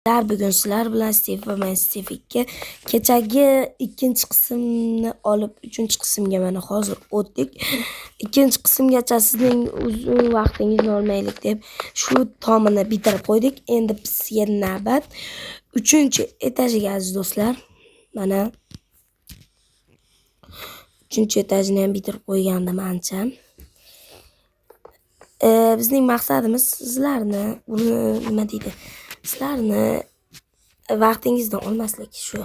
Bugun sizlar bilan Steve va men Steve 2 kechagi ikkinchi qismni olib uchinchi qismga mana hozir o'tdik. Ikkinchi qismgacha sizning uzun vaqtingizni olmaylik deb shu tomini bitirib qo'ydik. Endi bizga navbat 3-etajga aziz do'stlar. Mana 3-etajni ham bitirib qo'ygandim ancha. Bizning maqsadimiz sizlarni nima deydi? Sizlarni vaqtingizdan olmaslik shu.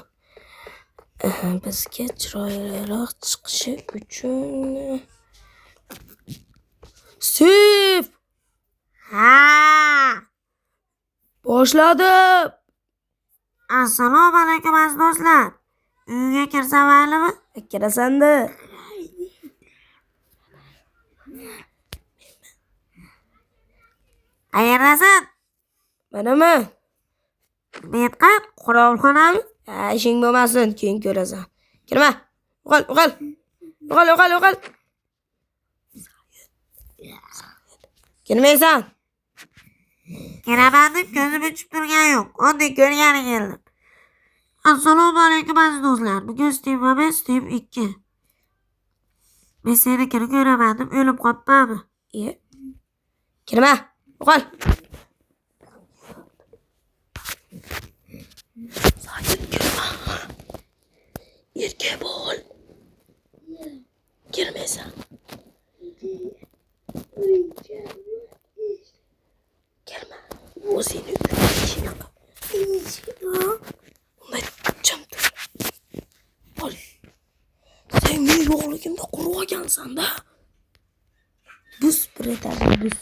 Bizga chiroyliroq chiqishi uchun Steve! Ha! Boshladim. Assalomu alaykum aziz do'stlar. Uyga kirsam maylimi? Kirasan-da. Qayerdasan? Manami? Betqa qorovulxonami? Ishing bo'lmasin, keyin ko'rasan. Kirma. O'qil. Kirmaysan. Kiraman deb ko'zim uchib turgan yo'q. Oddiy ko'rgani keldim. Assalomu alaykum aziz do'stlar. Bugun Steve va men Steve 2. Men senikini ko'raman deb o'lib qolibmanmi? Kirma. O'qil. Yerga bo'l. Kirmaysan. Kirma. O'zingni ishini qil. Unday jim tur. Ol. Sen meni yo'qligimda qurib olgansan-da. Bus bir etajni bus.